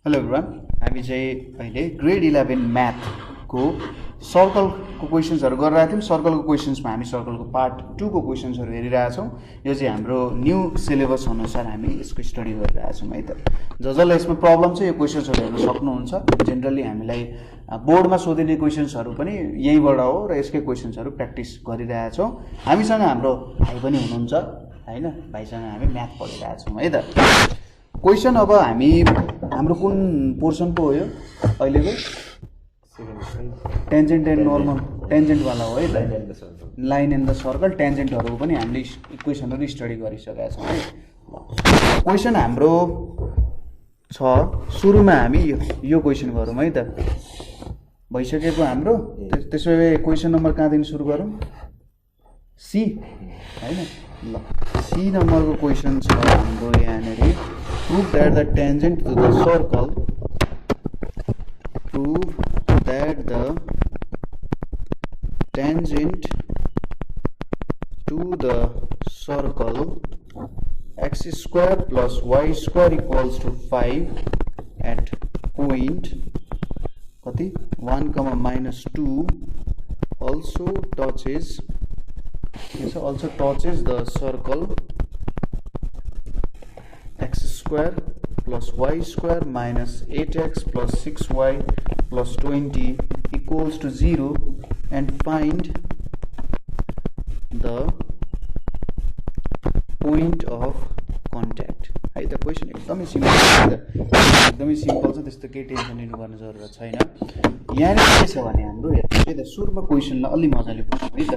Hello everyone, हामी चाहिँ अहिले ग्रेड 11 म्याथको सर्कलको क्वेसन्सहरू गरिरहेको थियौँ। सर्कलको क्वेसन्समा हामी सर्कलको पार्ट 2 को क्वेसन्सहरू हेरिरहेछौँ। यो चाहिँ हाम्रो न्यू सिलेबस अनुसार हामी यसको स्टडी गरिरहेछौँ है त। जसलाई यसमा प्रब्लम छ यो क्वेसन्सहरू हेर्न सक्नुहुन्छ। जेनरली हामीलाई बोर्डमा सोधिने क्वेसन्सहरू पनि यहीँबाट हो र यसकै क्वेसन्सहरू प्र्याक्टिस गरिरहेछौँ। हामीसँग हाम्रो भाइ पनि हुनुहुन्छ हैन, भाइसँग हामी म्याथ पढिरहेछौँ है त। क्वेसन अब हाम्रो कुन पोर्सन पो हो यो अहिलेको? टेन्जेन्ट एन्ड नर्मल, टेन्जेन्टवाला हो है त। लाइन एन्ड द सर्कल, टेन्जेन्टहरू पनि हामीले इक्वेसनहरू स्टडी गरिसकेका छौँ है। क्वेसन हाम्रो छ, सुरुमा हामी यो क्वेसन गरौँ है त। भइसकेको हाम्रो। त्यसो भए क्वेसन नम्बर कहाँदेखि सुरु गरौँ? सी हैन। ल, सी नम्बरको क्वेसन छ हाम्रो यहाँनिर। Prove that the tangent to the circle x square plus y square equals to 5 at point कति 1, -2 also touches the circle x square plus y square minus 8x plus 6y plus 20 equals to 0 and find the point of contact है त। Question एकदमै simple छ, एकदमै simple छ, त्यस्तो केही tension लिनुपर्ने जरुरत छैन। यहाँ के छ भने हाम्रो हेर्नु है त, सुरुमा क्वेसनलाई अलि मजाले बुझ्नु है त।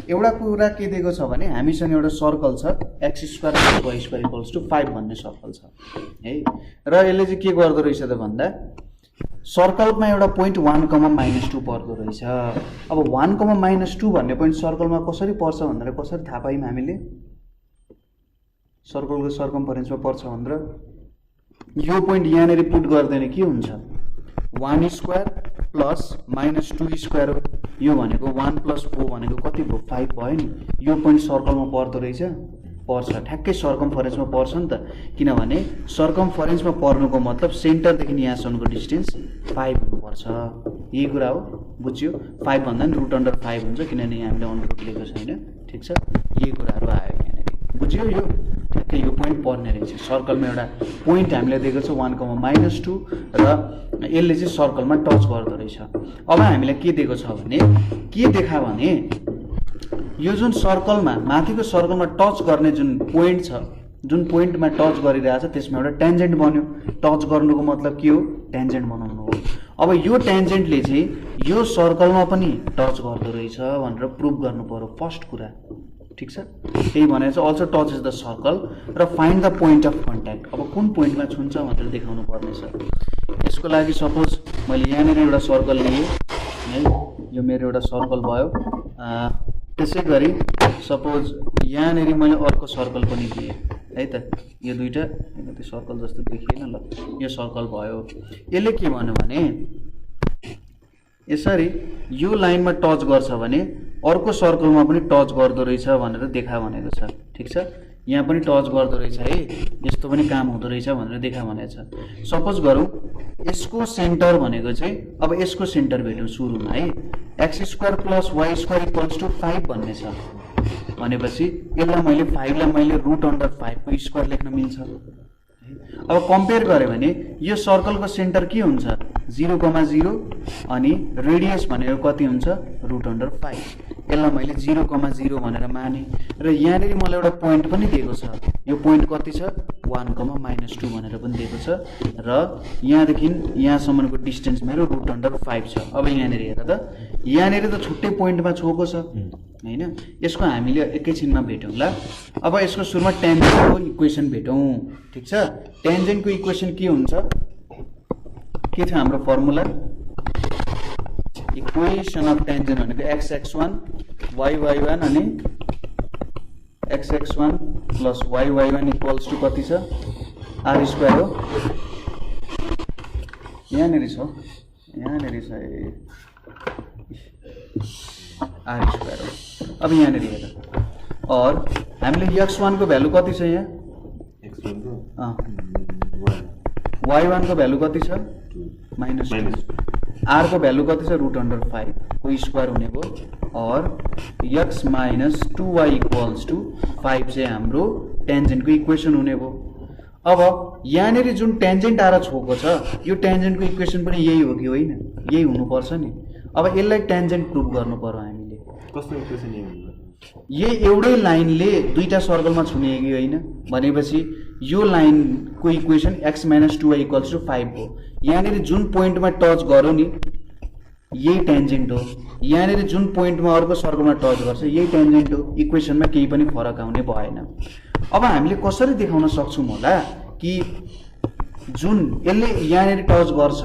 एउटा कुरा के दिएको छ भने हामीसँग एउटा सर्कल छ x square plus y square equals to 5 भन्ने सर्कल छ है। र यसले चाहिँ के गर्दो रहेछ त भन्दा सर्कलमा एउटा पोइन्ट 1, -2 पर्दो रहेछ। अब 1, -2 भन्ने पोइन्ट सर्कलमा कसरी पर्छ भनेर कसरी थाहा पायौँ हामीले? सर्कलको सर्कमफरेन्समा पर्छ भनेर यो पोइन्ट यहाँनिर पुट गर्दैन के हुन्छ? 1 स्क्वायर प्लस -2 स्क्वायर हो। यो भनेको 1 + 4 भनेको कति भयो? 5 भयो नि। यो पोइन्ट सर्कलमा पर्दो रहेछ, पर्छ, ठ्याक्कै सर्कमफरेन्समा पर्छ नि त। किनभने सर्कमफरेन्समा पर्नुको मतलब सेन्टरदेखि यहाँसम्मको डिस्टेन्स 5 हुनुपर्छ। यही कुरा हो, बुझ्यो? 5 भन्दा नि √5 हुन्छ, किनभने हामीले अन्डर रुट लिएको छैन। ठिक छ, यही कुराहरू आयो यहाँनिर, बुझ्यो? यो ठ्याक्कै यो पोइन्ट पर्ने रहेछ। सर्कलमा एउटा पोइन्ट हामीले दिएको छ 1, -2 र यसले चाहिँ सर्कलमा टच गर्दो रहेछ। अब हामीलाई के दिएको छ भने के देखा भने यो जुन सर्कलमा माथिको सर्कलमा टच गर्ने जुन पोइन्ट छ, जुन पोइन्टमा टच गरिरहेछ त्यसमा एउटा टेन्जेन्ट बन्यो। टच गर्नुको मतलब के हो? टेन्जेन्ट बनाउनु हो। अब यो टेन्जेन्टले चाहिँ यो सर्कलमा पनि टच गर्दो रहेछ भनेर प्रुभ गर्नु पर्यो फर्स्ट कुरा। ठिक छ, त्यही भनेर चाहिँ अल्सो टचेस द सर्कल र find the point of contact. अब कुन पोइन्टमा छुन्छ भनेर देखाउनु पर्नेछ। यसको लागि सपोज मैले यहाँनिर एउटा सर्कल लिएँ है, यो मेरो एउटा सर्कल भयो। त्यसै गरी सपोज यहाँनिर मैले अर्को सर्कल पनि दिएँ है त। यो दुईवटा त्यो सर्कल जस्तो देखिएन, ल यो सर्कल भयो। यसले के भन्यो भने यसरी यो लाइनमा टच गर्छ भने अर्को सर्कलमा पनि टच गर्दो रहेछ भनेर देखा भनेको छ। ठिक छ, यहाँ पनि टच गर्दो रहेछ है, यस्तो पनि काम हुँदो रहेछ भनेर देखा भनेको छ। सपोज गरौँ यसको सेन्टर भनेको चाहिँ, अब यसको सेन्टर भेटौँ सुरुमा है। x square plus y square equals to 5 भन्ने छ भनेपछि यसलाई मैले 5 लाई मैले √5 को स्क्वायर लेख्न मिल्छ। अब कम्पेयर गऱ्यो भने यो सर्कलको सेन्टर के हुन्छ? 0, 0 अनि रेडियस भनेको कति हुन्छ? √5। यसलाई मैले 0, 0 भनेर माने र यहाँनिर मलाई एउटा पोइन्ट पनि दिएको छ। यो पोइन्ट कति छ? 1, -2 भनेर पनि दिएको छ र यहाँदेखि यहाँसम्मको डिस्टेन्स मेरो √5 छ। अब यहाँनिर हेर त, यहाँनिर त छुट्टै पोइन्टमा छोएको छ हैन। यसको हामीले एकैछिनमा भेटौँला। अब यसको सुरुमा टेन्जेन्टको इक्वेसन भेटौँ। ठिक छ, टेन्जेन्टको इक्वेसन के हुन्छ? के थियो हाम्रो फर्मुला? इक्वेसन अफ टेन्जेन्ट भनेको x(x1) y(y1) अनि x(x1) plus y(y1) equals to कति छ? r स्क्वायर हो। यहाँनिर छ, यहाँनिर छ r स्क्वायर हो। अब यहाँनिर हेर, और हामीले x1 को भ्यालु कति छ यहाँ? x1 को y1 को भ्यालु कति छ -2 r को भ्यालु कति छ √5 को स्क्वायर हुने भयो और x - 2y = 5 चाहिँ हाम्रो टेन्जेन्टको इक्वेसन हुने भयो। अब यहाँनेरि जुन टेन्जेन्ट आएर छोको छ यो टेन्जेन्टको इक्वेसन पनि यही हो कि होइन, यही हुनुपर्छ नि। अब यसलाई टेन्जेन्ट प्रुभ गर्नु पर्यो हामीले। कस्तो इक्वेसन यही हुन्छ? यही एउटै लाइनले दुईटा सर्कलमा छुने कि होइन भनेपछि यो लाइनको इक्वेसन x - 2y = 5 हो। यहाँनेरि जुन पोइन्टमा टच गर्यो नि यही टेन्जेन्ट हो, यहाँनेरि जुन पोइन्टमा अर्को सर्कलमा टच गर्छ यही टेन्जेन्ट हो। इक्वेसनमा केही पनि फरक आउने भएन। अब हामीले कसरी देखाउन सक्छौँ होला कि जुन यसले यहाँनेरि टच गर्छ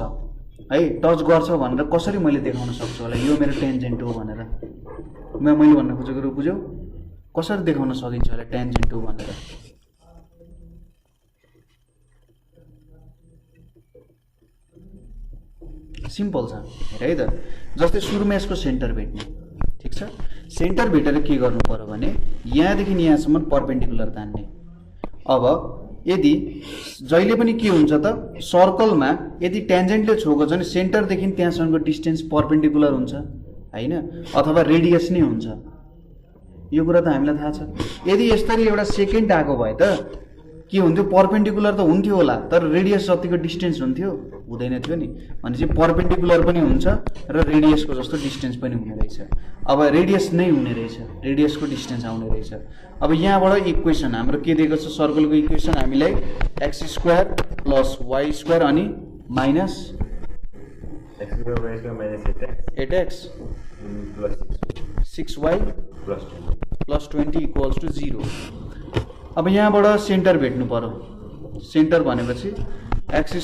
है, टच गर्छ भनेर कसरी मैले देखाउन सक्छु होला यो मेरो टेन्जेन्ट हो भनेर? मैले भन्न खोजेको बुझ्यौ? कसरी देखाउन सकिन्छ होला टेन्जेन्ट हो भनेर? सिम्पल छ हेर है त। जस्तै सुरुमा यसको सेन्टर भेट्ने, ठिक छ? सेन्टर भेटेर के गर्नु पर्यो भने यहाँदेखि यहाँसम्म पर्पेन्डिकुलर तान्ने। अब यदि जहिले पनि के हुन्छ त सर्कलमा यदि टेन्जेन्टले छोएको छ भने सेन्टरदेखि त्यहाँसम्मको डिस्टेन्स पर्पेन्डिकुलर हुन्छ हैन, अथवा रेडियस नै हुन्छ। यो कुरा त हामीलाई थाहा छ। यदि यसरी एउटा सेकेन्ड आएको भए त के हुन्थ्यो, पर्पेन्डिकुलर त हुन्थ्यो होला तर रेडियस जतिको डिस्टेन्स हुन्थ्यो हुँदैन थियो नि। भनेपछि पर्पेन्डिकुलर पनि हुन्छ र रेडियसको जस्तो डिस्टेन्स पनि हुने रहेछ। अब रेडियस नै हुने रहेछ, रेडियसको डिस्टेन्स आउने रहेछ। अब यहाँबाट इक्वेसन हाम्रो के दिएको छ, सर्कलको इक्वेसन हामीलाई x² + y² अनि माइनस (8x) + 6y + 20 = 0। अब यहाँबाट सेन्टर भेट्नु पर्यो। सेन्टर भनेपछि x²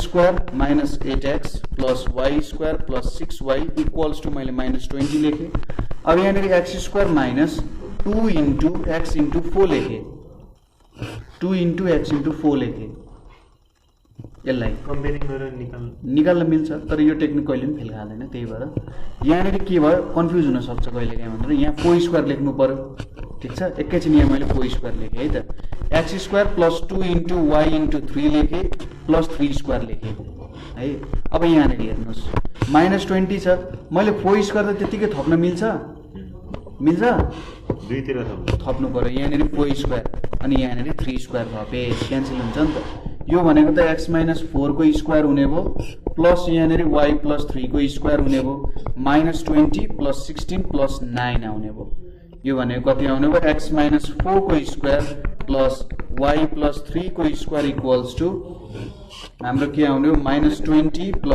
- 8x + y² + 6y = मैले -20 लेखेँ। अब यहाँनिर x² - 2 × x × 4 लेखेँ, 2 × x × 4 लेखेँ। यसलाई कम्पेयरिङ गरेर निकाल्न मिल्छ तर यो टेक्निक कहिले पनि फेल खाँदैन। त्यही भएर यहाँनिर के भयो कन्फ्युज हुन सक्छ कहिलेकाहीँ भनेर यहाँ 4² लेख्नु पर्यो, ठिक छ? एकैछिन यहाँ मैले 4² लेखेँ है त। x² + 2 × y × 3 लेखेँ + 3² लेखेँ है। अब यहाँनिर हेर्नुहोस् -20 छ, मैले 4² त त्यतिकै थप्न मिल्छ? मिल्छ? दुईतिर थप्नु पर्यो। यहाँनिर 4² अनि यहाँनिर 3² थपे क्यान्सल हुन्छ नि त। यो भनेको त x - 4 को स्क्वायर हुने भयो प्लस यहाँनिर y + 3 को स्क्वायर हुने भयो -20 + 16 + 9 आउने भयो। यो भनेको कति आउने भयो, x - 4 को स्क्वायर प्लस y + 3 को स्क्वायर = हाम्रो के आउने हो -20 +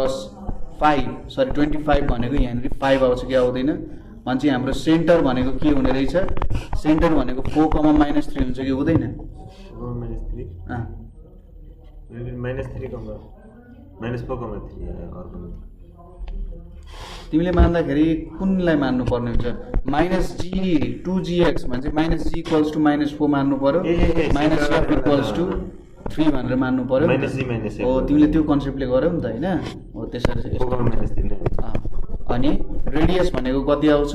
5 सरी 25 भनेको यहाँनिर 5 आउँछ कि आउँदैन भन्छ। हाम्रो सेन्टर भनेको के हुने रहेछ, सेन्टर भनेको 4, -3 हुन्छ कि हुँदैन? तिमीले मान्दाखेरि कुनलाई मान्नु पर्ने हुन्छ? -g2gx भन्छ -g = -4 मान्नु पर्यो, -f = 3 भनेर मान्नु पर्यो। हो तिमीले त्यो कन्सेप्टले गर्यौ नि त हैन? हो त्यसरी अनि रेडियस भनेको कति आउँछ?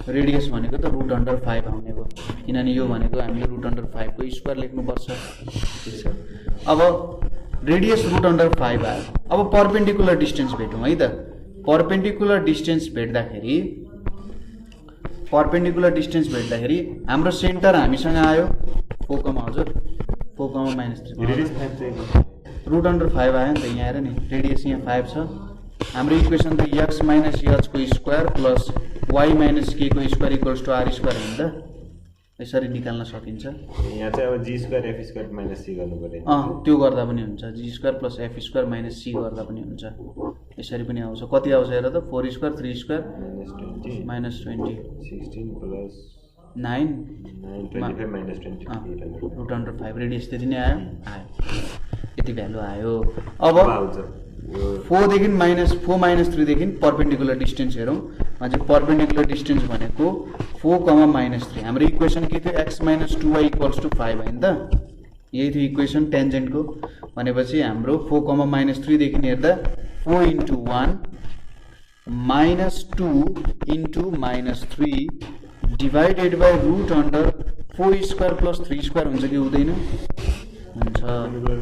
रेडियस भनेको त √5 आउने भयो किनभने यो भनेको हामीले √5 को स्क्वायर लेख्नुपर्छ, ठिक छ? अब रेडियस √5 आयो। अब पर्पेन्डिकुलर डिस्टेन्स भेटौँ है त। पर्पेन्डिकुलर डिस्टेन्स भेट्दाखेरि हाम्रो सेन्टर हामीसँग आयो 4, हजुर 4, -3 √5 आयो नि त यहाँ आएर नि। रेडियस यहाँ 5 छ। हाम्रो इक्वेसन त x - h को स्क्वायर प्लस y - k को स्क्वायर = r² हो नि त। यसरी निकाल्न सकिन्छ। यहाँ चाहिँ अब g² f² - c गर्नु पर्यो। त्यो गर्दा पनि हुन्छ, g² + f² - c गर्दा पनि हुन्छ। यसरी पनि आउँछ। कति आउँछ हेर त, 4² 3² -20 16 + 9 25 -20 √5 रेडियस त्यति नै आयो। यति भ्यालु आयो। अब 4 देखि -4 - 3 देखि पर्पेन्डिकुलर डिस्टेन्स हेरौँ भने पर्पेन्डिकुलर डिस्टेन्स भनेको 4, -3। हाम्रो इक्वेसन के थियो, x - 2y = 5 होइन त? यही थियो इक्वेसन टेन्जेन्टको। भनेपछि हाम्रो 4, -3 देखि हेर्दा 4 × 1 -2 × -3 डिभाइडेड बाई √4² + 3² हुन्छ कि हुँदैन? हुन्छ। हजुर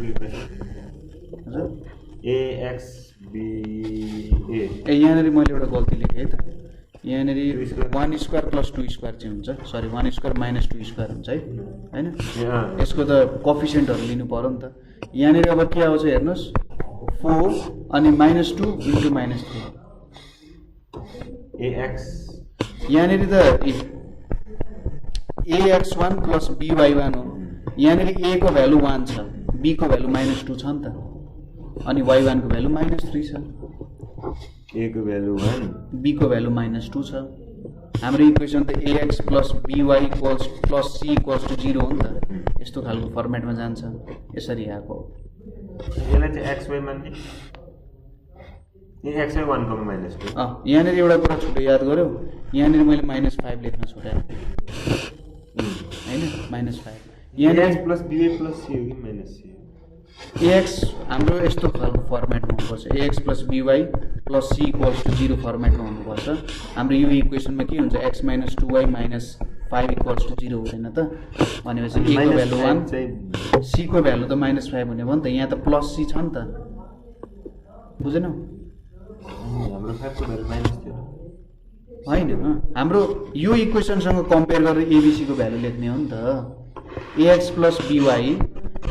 ax b a ए यहाँनिर मैले एउटा गल्ती लेखेँ है त यहाँनिर 2 1 स्क्वायर प्लस 2 स्क्वायर चाहिँ हुन्छ सरी 1 स्क्वायर माइनस 2 स्क्वायर हुन्छ है होइन यहाँ यसको त कोफिसिएन्टहरू लिनु पर्यो नि त यहाँनिर अब के आउँछ हेर्नुहोस् 4 अनि -2 इन्टु -3 ax यहाँनिर त ax1 प्लस by1 हो यहाँनिर a को भ्यालु 1 छ b को भ्यालु -2 छ नि त अनि y1 को भ्यालु -3 छ a को भ्यालु 1 b को भ्यालु -2 छ हाम्रो इक्वेसन त ax plus by plus c equals to 0 हो नि त यस्तो खालको फर्मेटमा जान्छ यसरी आएको यसलाई चाहिँ xy मान्ने ए xy 1 को -2 यहाँनिर एउटा कुरा छुट्टै याद गर्यो यहाँनिर मैले -5 लेख्न छुटाएँ होइन -5 यहाँनिर ax plus by plus c हो कि माइनस c ax हाम्रो यस्तो खालको फर्मेटमा हुनुपर्छ ax plus by plus c equals to 0 फर्मेटमा हुनुपर्छ हाम्रो यो इक्वेसनमा के हुन्छ x minus 2y minus 5 equals to 0 हुँदैन त भनेपछि a को भ्यालु 1 c को भ्यालु त -5 हुने भयो नि त यहाँ त प्लस c छ नि त बुझेनौ हाम्रो 5 को भ्यालु माइनस थियो होइन हाम्रो यो इक्वेसनसँग कम्पेयर गरेर एबिसी को भ्यालु लेख्ने हो नि त ax प्लस by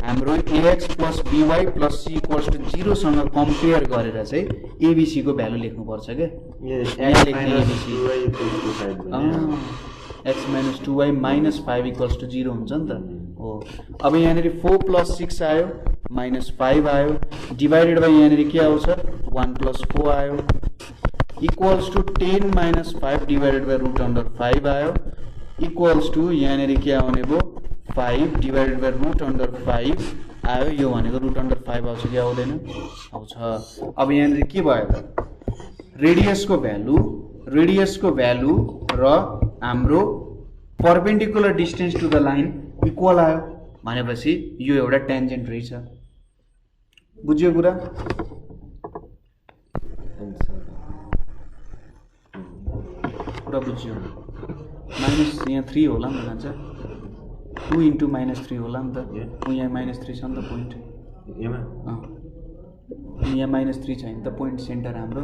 हाम्रो ax plus by plus c equals to 0 सँग कम्पेयर गरेर चाहिँ एबिसी को भ्यालु लेख्नुपर्छ के यहाँ लेख्ने ABC x minus 2y minus 5 equals to 0 हुन्छ नि त हो अब यहाँनिर 4 प्लस 6 आयो माइनस 5 आयो डिभाइडेड बाई यहाँनिर के आउँछ 1 प्लस 4 आयो equals to 10 minus 5 divided by root under 5 आयो इक्वल्स टु यहाँनिर के आउने भयो 5 डिभाइडेड बाई रुट अन्डर 5 आयो यो भनेको रुट अन्डर 5 आउँछ कि आउँदैन आउँछ अब यहाँनिर के भयो त रेडियसको भ्यालु र हाम्रो perpendicular distance to the line equal आयो भनेपछि यो एउटा टेन्जेन्ट रहेछ बुझ्यो कुरा बुझ्यो माइनस यहाँ 3 होला नि त जान्छ 2 इन्टु -3 होला नि त यहाँ -3 छ नि त पोइन्ट यहाँ -3 छ नि त पोइन्ट सेन्टर हाम्रो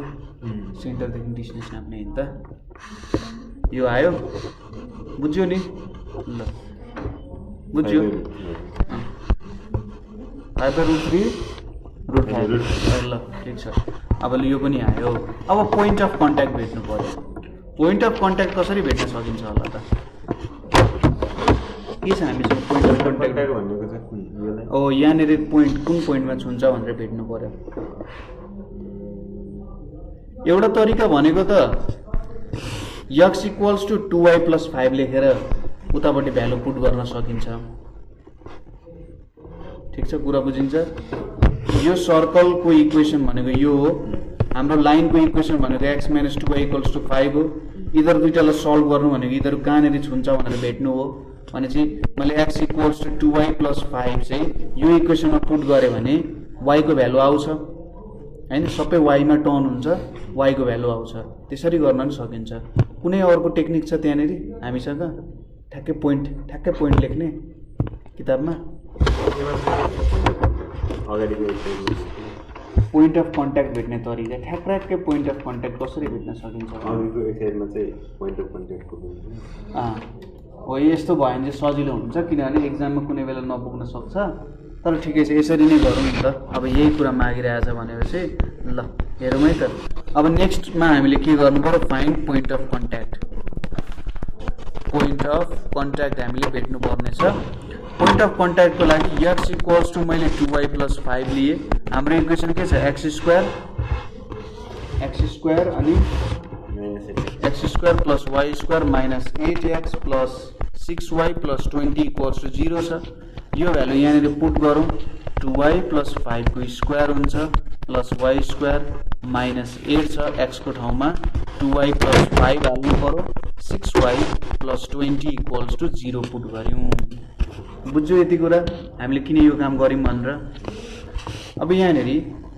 सेन्टरदेखि डिस्टेन्स नाप्ने नि त यो आयो बुझ्यो नि ल बुझ्यो 5/√3 √5 ल ठिक छ अब यो पनि आयो अब पोइन्ट अफ कन्ट्याक्ट भेट्नु पर्यो पोइन्ट अफ कन्ट्याक्ट कसरी भेट्न सकिन्छ होला त के छ हामीसँग पोइन्ट अफ कन्ट्याक्ट भनेको चाहिँ ओ यहाँनिर पोइन्ट कुन पोइन्टमा छुन्छ भनेर भेट्नु पर्यो एउटा तरिका भनेको त x equals to 2y plus 5 लेखेर उतापट्टि भ्यालु पुट गर्न सकिन्छ ठिक छ कुरा बुझिन्छ यो सर्कलको इक्वेसन भनेको यो हो हाम्रो लाइनको इक्वेसन भनेको x minus 2y equals to 5 हो इधर दुईटालाई सल्भ गर्नु भनेको इधर कहाँनिर छुन्छ भनेर भेट्नु हो भनेपछि मैले x equals to 2y plus 5 चाहिँ यो इक्वेसनमा पुट गरेँ भने y को भ्यालु आउँछ हैन सबै y मा टर्न हुन्छ y को भ्यालु आउँछ त्यसरी गर्न पनि सकिन्छ कुनै अर्को टेक्निक छ त्यहाँनिर हामीसँग ठ्याक्कै पोइन्ट लेख्ने किताबमा पोइन्ट अफ कन्ट्याक्ट भेट्ने तरिका ठ्याक्कै पोइन्ट अफ कन्ट्याक्ट कसरी भेट्न सकिन्छ हो यस्तो भयो भने चाहिँ सजिलो हुन्छ किनभने एक्जाममा कुनै बेला नपुग्न सक्छ तर ठिकै छ यसरी नै गरौँ नि त अब यही कुरा मागिरहेछ भनेपछि ल हेरौँ है त अब नेक्स्टमा हामीले के गर्नु पर्यो फाइन्ड पोइन्ट अफ कन्ट्याक्ट हामीले भेट्नु पर्नेछ पोइन्ट अफ कन्ट्याक्टको लागि x इक्वल्स टु मैले 2y प्लस 5 लिए हाम्रो इक्वेसन के छ x स्क्वायर अनि x square plus y square minus 8x plus 6y plus 20 equals to 0 छ यो भ्यालु यहाँनिर पुट गरौँ 2y प्लस 5 को स्क्वायर हुन्छ प्लस y स्क्वायर माइनस 8 छ x को ठाउँमा 2y प्लस 5 हाल्नु पर्यो 6y plus 20 equals to 0 put गऱ्यौँ बुझ्यो यति कुरा हामीले किन यो काम गऱ्यौँ भनेर अब यहाँनिर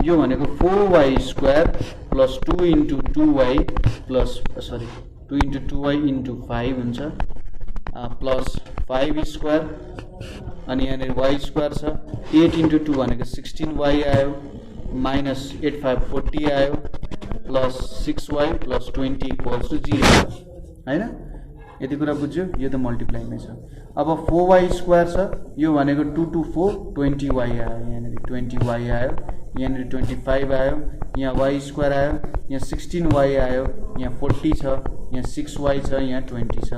यो भनेको 4y square plus 2 into 2y plus 2 into 2y into 5 हुन्छ प्लस 5 स्क्वायर अनि यहाँनिर y स्क्वायर छ 8 इन्टु 2 भनेको 16y आयो माइनस 8 5 40 आयो plus 6y plus 20 equals to 0 हैन यति कुरा बुझ्यो यो त मल्टिप्लाइमै छ अब 4y स्क्वायर छ यो भनेको 2 2 4 20y आयो यहाँनिर 20y आयो यहाँनिर 25 आयो यहाँ y स्क्वायर आयो यहाँ 16y आयो यहाँ 40 छ यहाँ 6y छ यहाँ 20 छ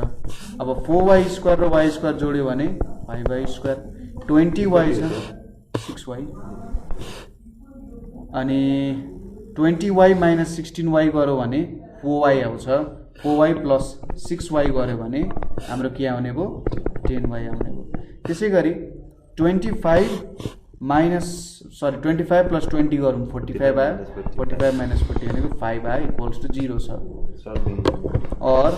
अब 4y स्क्वायर र y स्क्वायर जोड्यो भने 5y स्क्वायर 20y छ 6y अनि 20y माइनस 16y गर्यो भने 4y आउँछ 4y प्लस 6y गर्यो भने हाम्रो के आउने भयो 10y आउने भयो त्यसैगरी 25 प्लस 20 गरौँ 45 आयो 45 माइनस 40 भनेको 5 आयो इक्वल्स टु 0 छ और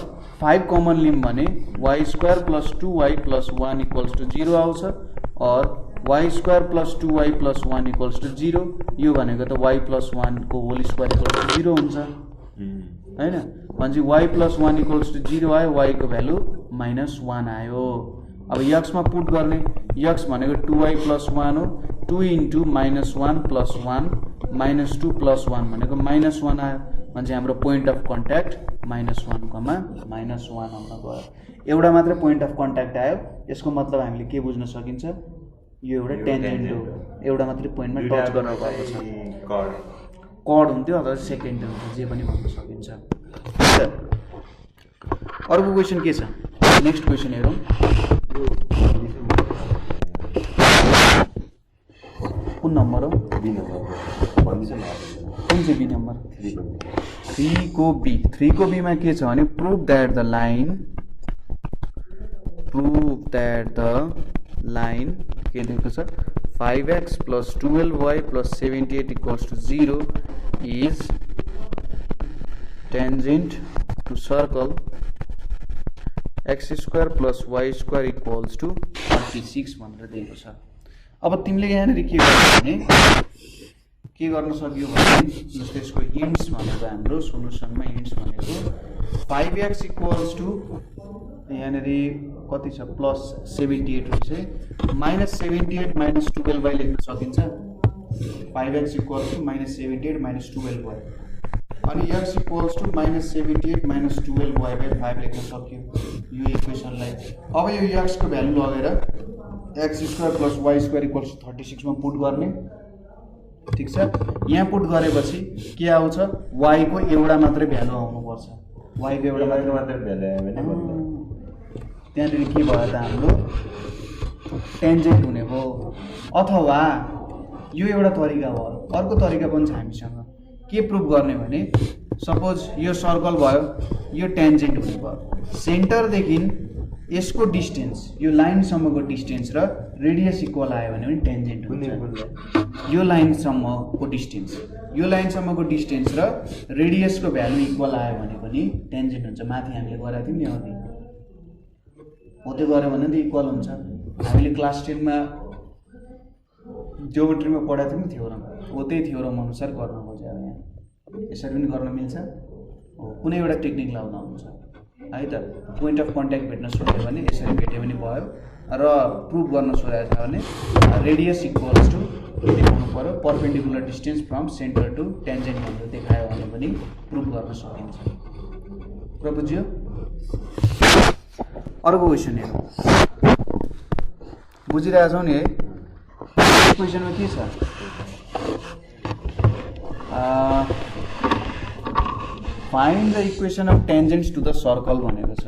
5 कमन लिम भने y square plus 2y plus 1 equals to 0 आउँछ और y square plus 2y plus 1 equals to 0 यो भनेको त y प्लस 1 को होल स्क्वायर इक्वल्स टु 0 हुन्छ हैन भनेपछि y प्लस 1 इक्वल्स टु 0 आयो y को भ्यालु माइनस 1 आयो अब x मा पुट गर्ने x भनेको 2y प्लस 1 हो 2 into minus 1 plus 1 minus 2 plus 1 भनेको माइनस 1 आयो भनेपछि हाम्रो point of contact minus 1 comma minus 1 आउन गयो एउटा मात्र पोइन्ट अफ कन्ट्याक्ट आयो यसको मतलब हामीले के बुझ्न सकिन्छ यो एउटा टेन्जेन्ट हो एउटा मात्रै पोइन्टमा टच गर्न गएको छ कड हुन्थ्यो अथवा सेकेन्ड हुन्थ्यो जे पनि भन्न सकिन्छ अर्को क्वेसन के छ नेक्स्ट क्वेसन हेरौँ कुन नम्बर हो कुन चाहिँ बी नम्बर 3 को बी मा के छ भने प्रुभ दैट द लाइन के दिएको छ 5x plus 12y plus 78 equals to 0 is tangent to circle x square plus y square equals to 36 भनेर दिएको छ अब तिमीले यहाँनिर के गर्न सक्यौ भने जस्तै यसको हिन्ट्स भनेको हाम्रो सोलुसनमा हिन्ट्स भनेको 5x equals to यहाँनिर कति छ प्लस 78 हुन्छ माइनस 78 माइनस 12y लेख्न सकिन्छ 5x equals to minus 78 minus 12y अनि x equals to minus 78 minus 12y by 5 लेख्न सक्यो यो इक्वेसनलाई अब यो x को भ्यालु लगेर x square plus y square equals to 36 मा पुट गर्ने ठीक छ यहाँ पुट गरेपछि के आउँछ y को एउटा मात्रै भ्यालु आउनु पर्छ y को एउटा मात्रै भ्यालु आयो भने त्यहाँनिर के भयो त हाम्रो टेन्जेन्ट हुने भयो अथवा यो एउटा तरिका भयो अर्को तरिका पनि छ हामीसँग के प्रुभ गर्ने भने सपोज यो सर्कल भयो यो टेन्जेन्ट हुने भयो सेन्टरदेखि यसको डिस्टेन्स यो लाइनसम्मको डिस्टेन्स र रेडियस इक्वल आयो भने पनि टेन्जेन्ट हुन्छ यो लाइनसम्मको डिस्टेन्स र रेडियसको भ्यालु इक्वल आयो भने पनि टेन्जेन्ट हुन्छ माथि हामीले गरेका थियौँ नि अघि हो त्यो गऱ्यो भने त इक्वल हुन्छ हामीले क्लास 10 मा जियोमेट्रीमा पढाएको थियौँ नि थ्योरम हो त्यही थ्योरम अनुसार गर्न खोजे अब यहाँ यसरी पनि गर्न मिल्छ हो कुनै एउटा टेक्निक लाउन हुन्छ है त पोइन्ट अफ कन्ट्याक्ट भेट्न सोध्यो भने यसरी भेट्यो भने भयो र प्रुभ गर्न सोधेको छ भने रेडियस इक्वल्स टु देखाउनु पर्यो perpendicular distance from centre to tangent भनेर देखायो भने पनि प्रुभ गर्न सकिन्छ कुरा बुझ्यो अर्को क्वेसन हेरौँ बुझिरहेछौँ नि है क्वेसनमा के छ find the equation of tangents to the circle भनेको छ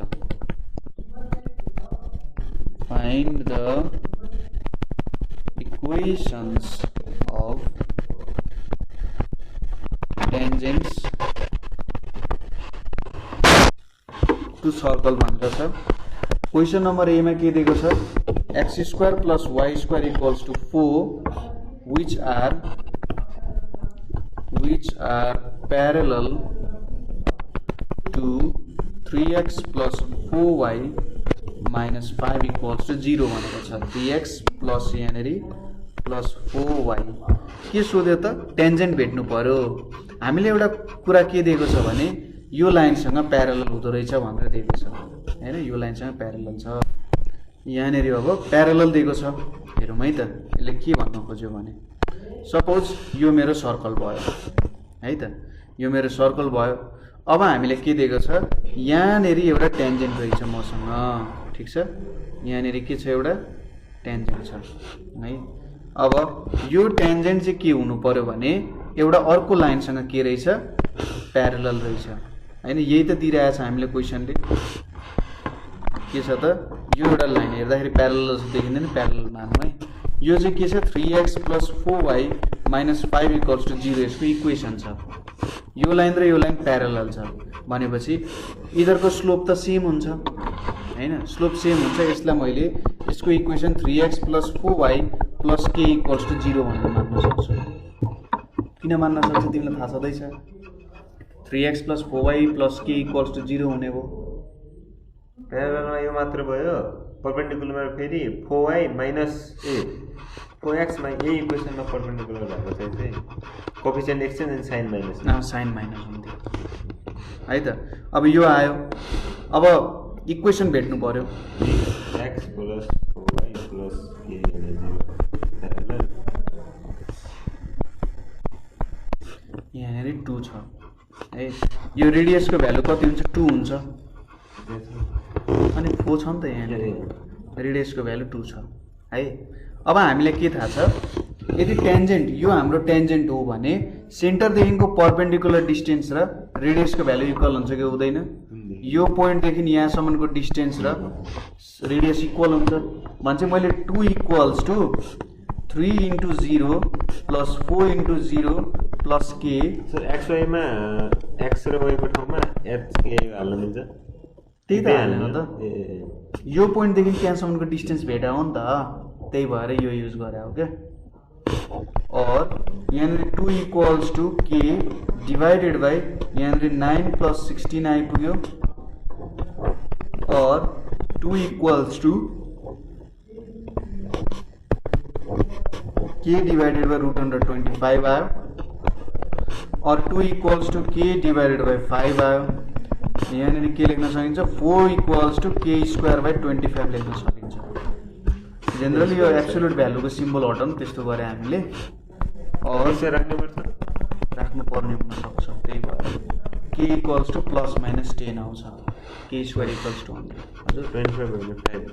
find the equations of tangents to circle भनेको छ क्वेसन नम्बर ए मा के दिएको छ x square plus y square equals to 4 which are parallel to 3x plus 4y minus 5 equals to 0 भनेको छ 3x plus यहाँनिर plus 4y के सोध्यो त टेन्जेन्ट भेट्नु पर्यो हामीले एउटा कुरा के दिएको छ भने यो लाइनसँग प्यारलल हुँदो रहेछ भनेर दिएको छ हैन यो लाइनसँग प्यारलल छ यहाँनिर अब प्यारलल दिएको छ हेरौँ है त यसले के भन्न खोज्यो भने सपोज यो मेरो सर्कल भयो है त, यो मेरो सर्कल भयो। अब हामीले के दिएको छ, यहाँनिर एउटा टेन्जेन्ट रहेछ मसँग, ठिक छ, यहाँनिर के छ, एउटा टेन्जेन्ट छ है। अब यो टेन्जेन्ट चाहिँ के हुनु पर्यो भने एउटा अर्को लाइनसँग के रहेछ, प्यारलल रहेछ हैन। यही त दिइरहेछ हामीले क्वेसनले, के छ त, यो एउटा लाइन हेर्दाखेरि प्यारलल जस्तो देखिँदैन, प्यारलल मानौँ है। यो चाहिँ के छ, 3x + 4y - 5 = 0 यसको इक्वेसन छ। यो लाइन र यो लाइन प्यारलल छ भनेपछि इधरको स्लोप त सेम हुन्छ हैन, स्लोप सेम हुन्छ। यसलाई मैले यसको इक्वेसन 3x + 4y + k = 0 भनेर मान्न सक्छु। किन मान्न सक्छु तिमीलाई थाहा छँदैछ, 3x + 4y + k = 0 हुने भयो। प्यारललमा यो मात्र भयो, परपेन्डिकुलरमा फेरि 4y - a 4x - a इक्वेसनमा perpendicular भएको चाहिँ कोएफिसिएन्ट एक्सचेन्ज अनि साइन माइनस साइन माइनस हुन्थ्यो है त। अब यो आयो, अब इक्वेसन भेट्नु पर्यो, x + 4y + k प्यारलल यहाँनिर 2 छ है। यो रेडियसको भ्यालु कति हुन्छ, 2 हुन्छ अनि 4 छ नि त, यहाँनिर रेडियसको भ्यालु 2 छ है। अब हामीलाई के थाहा छ, यदि टेन्जेन्ट यो हाम्रो टेन्जेन्ट हो भने सेन्टरदेखिको परपेन्डिकुलर डिस्टेन्स र रेडियसको भ्यालु इक्वल हुन्छ कि हुँदैन। यो पोइन्टदेखि यहाँसम्मको डिस्टेन्स र रेडियस इक्वल हुन्छ भने चाहिँ मैले 2 = 3 × 0 + 4 × 0 + k। सर xy मा x र y को ठाउँमा h k हाल्न मिल्छ, त्यही त हाल्ने हो त। यो पोइन्टदेखि त्यहाँसम्मको डिस्टेन्स भेटा हो नि त, त्यही भएर यो युज गरे हो क्या। और यहाँनिर 2 = k डिवाइडेड बाई यहाँनिर 9 + 16 आइपुग्यो, और 2 = k डिवाइडेड बाई √25 आयो, और 2 = k डिवाइडेड बाई 5 आयो। यहाँनिर के लेख्न सकिन्छ, 4 = k²/25 लेख्न सकिन्छ। जेनरली यो एब्सोल्युट भ्यालुको सिम्बल हटाउनु त्यस्तो गरे हामीले, और राख्नु पर्ने हुन सक्छ। त्यही भएर k = ±10 आउँछ, k² = 100 हजुर 25/5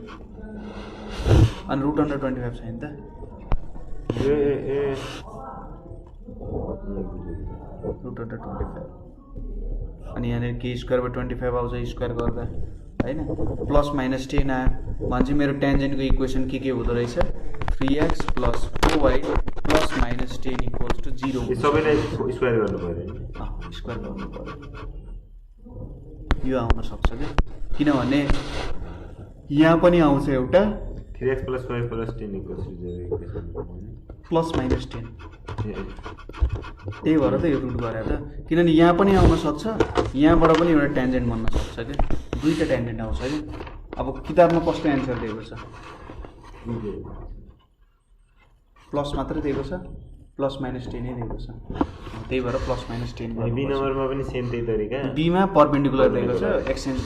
अनि √25 छैन त, √25 अनि यहाँनिर k²/25 आउँछ स्क्वायर गर्दा हैन, ±10 आयो भने चाहिँ मेरो टेन्जेन्टको इक्वेसन के हुँदो रहेछ, 3x + 4y ± 10 = 0। सबैलाई स्क्वायर गर्नु पर्यो, स्क्वायर गर्नु पर्यो, यो आउन सक्छ क्या। किनभने यहाँ पनि आउँछ एउटा 3x + 5 + 10 = 0 ±10, त्यही भएर त यो रुट गरे त। किनभने यहाँ पनि आउन सक्छ, यहाँबाट पनि एउटा टेन्जेन्ट बन्न सक्छ क्या, दुईटा टेन्जेन्ट आउँछ कि। अब किताबमा कस्तो एन्सर दिएको छ, प्लस मात्रै दिएको छ, ±10 नै दिएको छ, त्यही भएर +-10 गर्नु। बी नम्बरमा पनि सेम त्यही तरिका, बीमा परपेन्डिकुलर दिएको छ, एक्सचेन्ज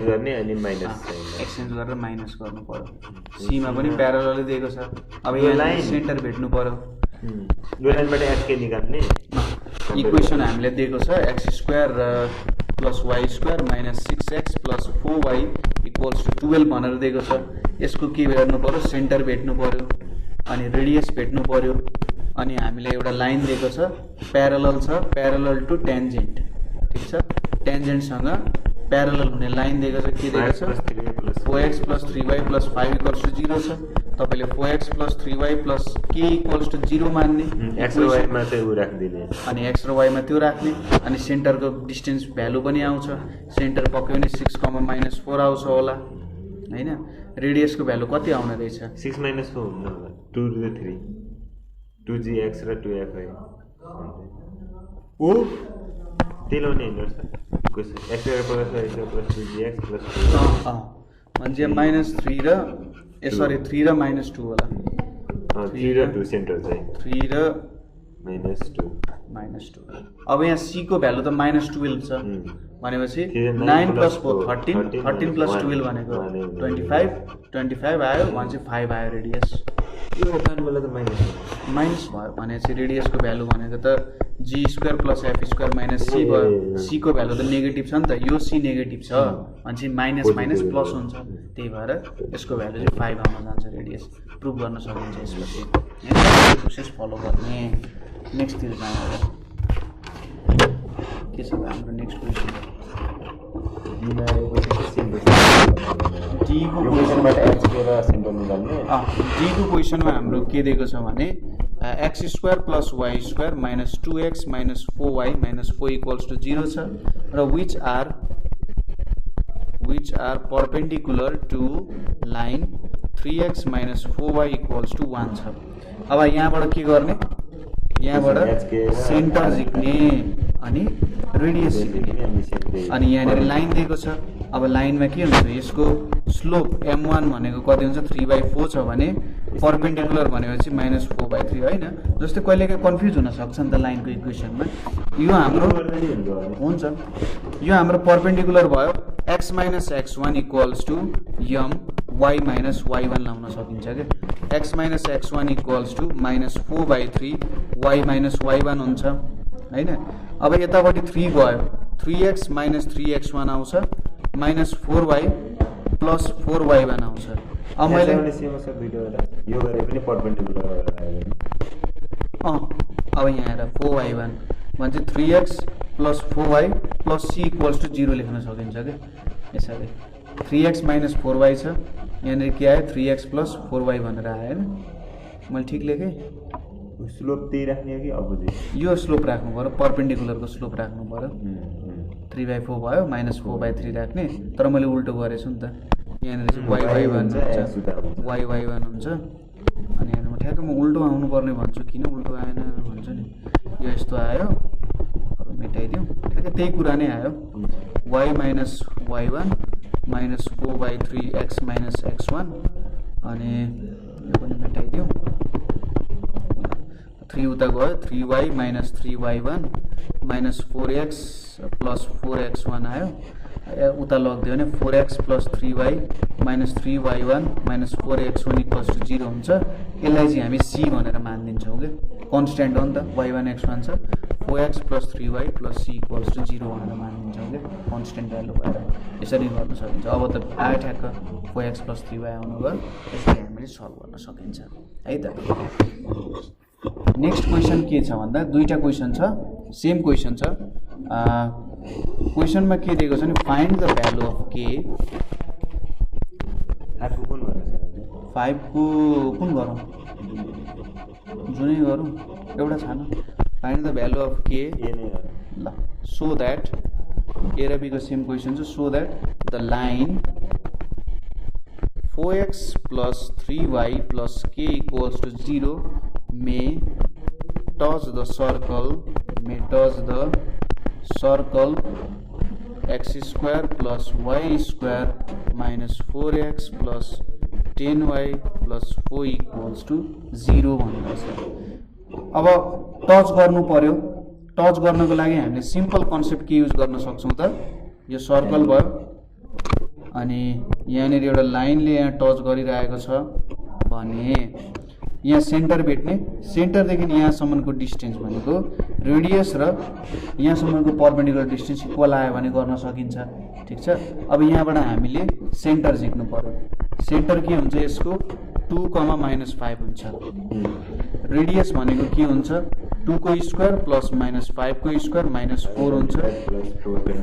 गर्ने अनि माइनस एक्सचेन्ज गरेर माइनस गर्नु पर्यो। सीमा पनि प्यारललै दिएको छ। अब यो लाइन सेन्टर भेट्नु पर्यो, यो लाइनबाट x निकाल्ने इक्वेसन हामीले दिएको छ, x² + y² - 6x + 4y = 12 भनेर दिएको छ। यसको के हेर्नु पर्यो, सेन्टर भेट्नु पर्यो अनि रेडियस भेट्नु पर्यो, अनि हामीले एउटा लाइन दिएको छ, प्यारलल छ, प्यारलल टु टेन्जेन्ट, ठिक छ। टेन्जेन्टसँग प्यारलल हुने लाइन दिएको छ, के दिएको छ, 4x + 3y + 5 = 0 छ। तपाईले 4x + 3y + k = 0 मान्ने, x र y मा चाहिँ उ राख्दिने, अनि x र y मा त्यो राख्ने, अनि सेन्टरको डिस्टेन्स भ्यालु पनि आउँछ, सेन्टर पक्कै पनि 6, -4 आउँछ होला हैन। रेडियसको भ्यालु कति आउने रहेछ, 6 - 4 हुन्न होला, 2 to the 3 2gx र 2fy हो, त्यही लाउने हैन sir equation, x² + y² + 2gx + 2 म्हणजे -3 र 3 र -2 होला, 3 र 2 सेन्टर चाहिँ 3 र -2 अब यहाँ c को भ्यालु त -12 छ भनेपछि 9 + 4 13 13 + 12 भनेको 25 आयो भने चाहिँ 5 आयो रेडियस यो यताबाट बोल्दा त माइनस माइनस भयो भनेपछि रेडियसको भ्यालु भनेको त g square plus f square minus c भयो। सीको भ्यालु त नेगेटिभ छ नि त, यो सी नेगेटिभ छ भनेपछि माइनस माइनस प्लस हुन्छ, त्यही भएर यसको भ्यालु चाहिँ 5 आउन जान्छ रेडियस। प्रुभ गर्न सकिन्छ यसपछि, प्रोसेस फलो गर्ने। नेक्स्टतिर जाउँ अब के छ हाम्रो नेक्स्ट क्वेसन। डीको क्वेसनबाट एक्स र सिम्पल निकाल्ने। डीको क्वेसनमा हाम्रो के दिएको छ भने x square plus y square minus 2x minus 4y minus 4 equals to 0 छ र which are perpendicular to line 3x minus 4y equals to 1 छ। अब यहाँबाट के गर्ने, यहाँबाट सेन्टर झिक्ने अनि रेडियस झिक्ने अनि यहाँनिर लाइन दिएको छ। अब लाइनमा के हुन्छ, यसको स्लोप m1 भनेको कति हुन्छ 3/4 छ भने परपेन्डिकुलर भनेपछि -4/3 होइन। जस्तै कहिलेकाहीँ कन्फ्युज हुन सक्छ नि त लाइनको इक्वेसनमा। यो हाम्रो हुन्छ, यो हाम्रो परपेन्डिकुलर भयो x minus x1 equals to m y minus y1 लाउन सकिन्छ क्या। x minus x1 equals to -4/3 y minus y1 हुन्छ होइन। अब यतापट्टि 3 गयो, 3x माइनस 3x1 आउँछ माइनस 4y प्लस 4y1 आउँछ। अब मैले यो गरे पनि परपेन्डिकुलर अब यहाँ हेर 4y1 भने 3x plus 4y plus c equals to 0 लेख्न सकिन्छ क्या यसरी। 3x माइनस 4y छ, यहाँनिर के आयो 3x प्लस 4y भनेर आयो होइन। मैले ठिक लेखेँ? स्लोप त्यही राख्ने हो कि अपोजिट? यो स्लोप राख्नु पऱ्यो, परपेन्डिकुलरको स्लोप राख्नु पऱ्यो। 3/4 भयो -4/3 राख्ने, तर मैले उल्टो गरेछु नि त। यहाँनिर चाहिँ y1 हुन्छ, y1 हुन्छ अनि यहाँनिर म ठ्याक्कै म उल्टो आउनु पर्ने भन्छु, किन उल्टो आएन भन्छु नि। यो यस्तो आयो, मेटाइदिउँ, ठ्याक्कै त्यही कुरा नै आयो। y minus y1 minus 4/3 x minus x1 अनि यो पनि मेटाइदिउँ। 3 उता गयो, 3y minus 3y1 minus 4x plus 4x1 आयो। उता लगिदियो भने 4x plus 3y minus 3y1 minus 4x1 equals to 0 हुन्छ। यसलाई चाहिँ हामी c भनेर मानिदिन्छौँ क्या, कन्सट्यान्ट हो नि त, y1 x1 छ। 4x plus 3y plus c equals to 0 भनेर मानिदिन्छौँ क्या, कन्सट्यान्ट भ्यालु भएर। यसरी गर्न सकिन्छ। अब त आयो ठ्याक्क 4x प्लस 3y आउनु भयो, यसरी हामीले सल्भ गर्न सकिन्छ है त। नेक्स्ट क्वेसन के छ भन्दा दुईवटा क्वेसन छ, सेम क्वेसन छ। क्वेसनमा के दिएको छ भने फाइन्ड द भ्यालु अफ के। 5 को कुन गरौँ, जुनै गरौँ, एउटा छैन। फाइन्ड द भ्यालु अफ के ल, सो द्याट ए र बी को सेम क्वेसन छ। So that the line 4x plus 3y plus k equals to 0 may touch the circle x square plus y square minus 4x plus 10y plus 4 equals to 0 भन्दैछ। अब touch गर्नु पर्यो, touch गर्नको लागि हामीले simple concept के use गर्न सक्छौँ त, यो सर्कल भयो अनि यहाँनिर एउटा लाइनले यहाँ टच गरिरहेको छ भने यहाँ सेन्टर भेट्ने, सेन्टरदेखि यहाँसम्मको डिस्टेन्स भनेको रेडियस र यहाँसम्मको परपेन्डिकुलर डिस्टेन्स इक्वल आयो भने गर्न सकिन्छ। ठिक छ। अब यहाँबाट हामीले सेन्टर झिक्नु पर्यो। सेन्टर के हुन्छ यसको 2,-5 हुन्छ। रेडियस भनेको के हुन्छ 2 को स्क्वायर प्लस -5 को स्क्वायर -4 हुन्छ।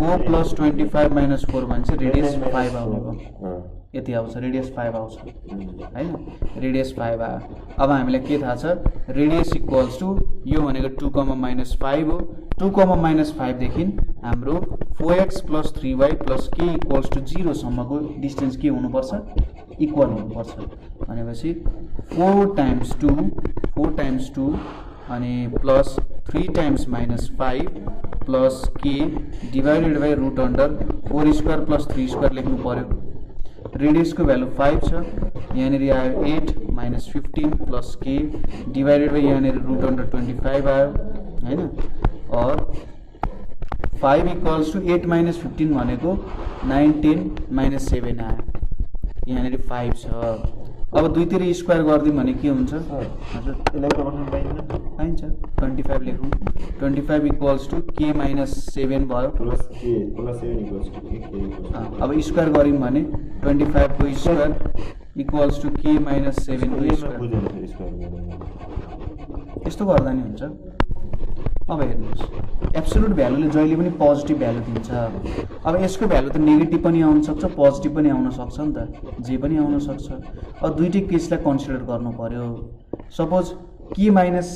4 प्लस 25 -4 भने चाहिँ रेडियस 5 आउने भयो। यति आउँछ, रेडियस 5 आउँछ हैन, रेडियस 5 आयो। अब हामीलाई के थाहा छ, रेडियस इक्वल्स टु यो भनेको 2,-5 हो। 2,-5 देखि हाम्रो 4x plus 3y plus k equals to 0 सम्मको डिस्टेन्स के हुनुपर्छ, इक्वल हुनुपर्छ। भनेपछि 4 टाइम्स 2 अनि plus 3 times -5 plus k divided by root under 4 square plus 3 square लेख्नु पर्यो। रेडियसको भ्यालु 5 छ, यहाँनिर आयो 8 -15 प्लस k डिभाइडेड बाई यहाँनिर रुट अन्डर 25 आयो हैन। और 5 इक्वल्स टु 8 -15 भनेको 9 10 -7 आयो। यहाँनिर 5 छ। अब दुईतिर स्क्वायर गरिदिउँ भने के हुन्छ हजुर यसलाई प्रपोर्सन पाइन्न पाइन्छ 25 लेखौँ 25 इक्वल्स टु के माइनस 7 भयो प्लस 7 इक्वल्स टु के अब स्क्वायर गऱ्यौँ भने 25 को स्क्वायर इक्वल्स टु के माइनस 7 को स्क्वायर बुझेन फेरि स्क्वायर गर्दा यस्तो गर्दा नि हुन्छ अब हेर्नुहोस् एब्सोल्युट भ्यालुले जहिले पनि पोजिटिभ भ्यालु दिन्छ अब यसको भ्यालु त नेगेटिभ पनि आउन सक्छ पोजिटिभ पनि आउन सक्छ नि त जे पनि आउन सक्छ अब दुईटै केसलाई कन्सिडर गर्नु पर्यो सपोज के माइनस